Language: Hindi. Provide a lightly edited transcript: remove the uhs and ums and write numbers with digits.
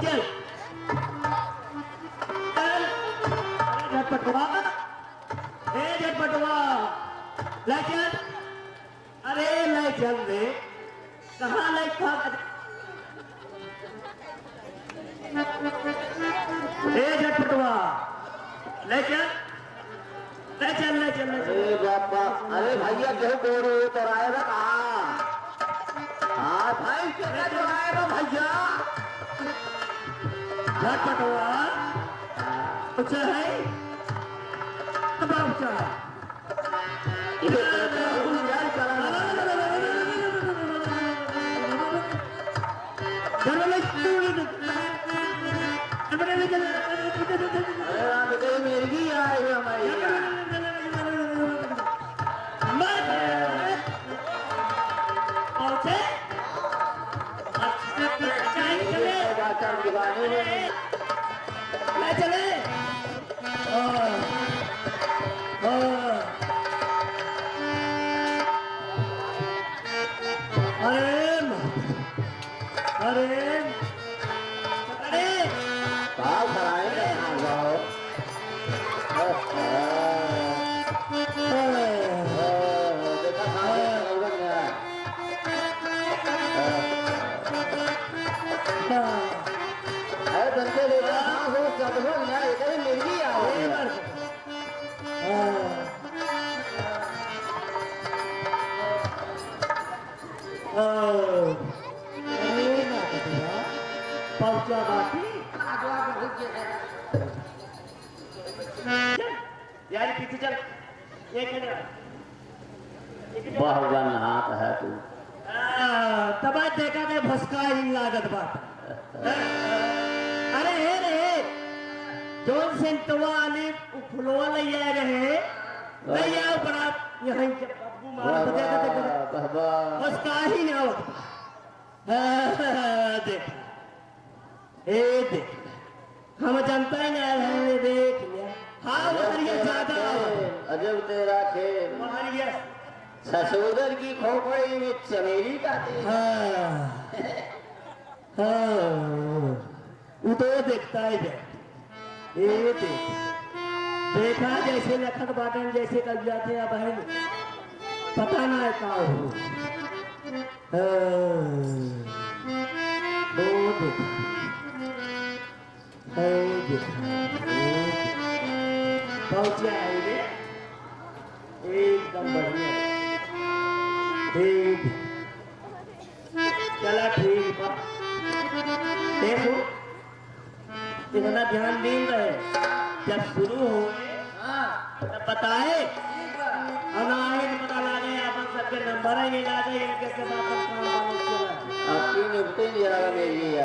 चल चल झटपटवा झटपटवा ले चल अरे ले चल रे कहाँ ले झटपटवा ले चल ले चल ले चल अरे बापा अरे भैया क्यों गोरू तो आएगा कहाँ हाँ भाई क्या तो आएगा भैया झटपटवा ऊंचा है अब ऊंचा है मिर्गी आए हमारी चले अरे अरे भाव कराएंगे मिर्गी आओ पहुंचा बाकी यार पीछे चल एक मिनट बहुगन हाथ है तू तब देखा थे भस्का ही लागत बात अरे हे रे जोन सेंटवा वाली फुलवा ले रहे नहीं आओ बड़ा यहीं अब्बू मार देखा थे भस्का ही ना हो देख ए देख हम जानता ही नहीं हमने देख लिया हाँ ये ज्यादा अजब तेरा खेल ये ससुर की खोपड़ी में चमेली का वो तो देखता ही जाए ये देख देखा जैसे लखन बाटन जैसे कर जाते हैं बहन पता ना है का हो पहुंच जाएंगे एकदम बढ़िया ठीक चला ठीक देखो इतना ध्यान दे रहे जब शुरू हो तब बताए अनाहित पता लगे अपन सबके नंबर है ये लागे इनके से बात आपकी निपटे नहीं रहा मेरी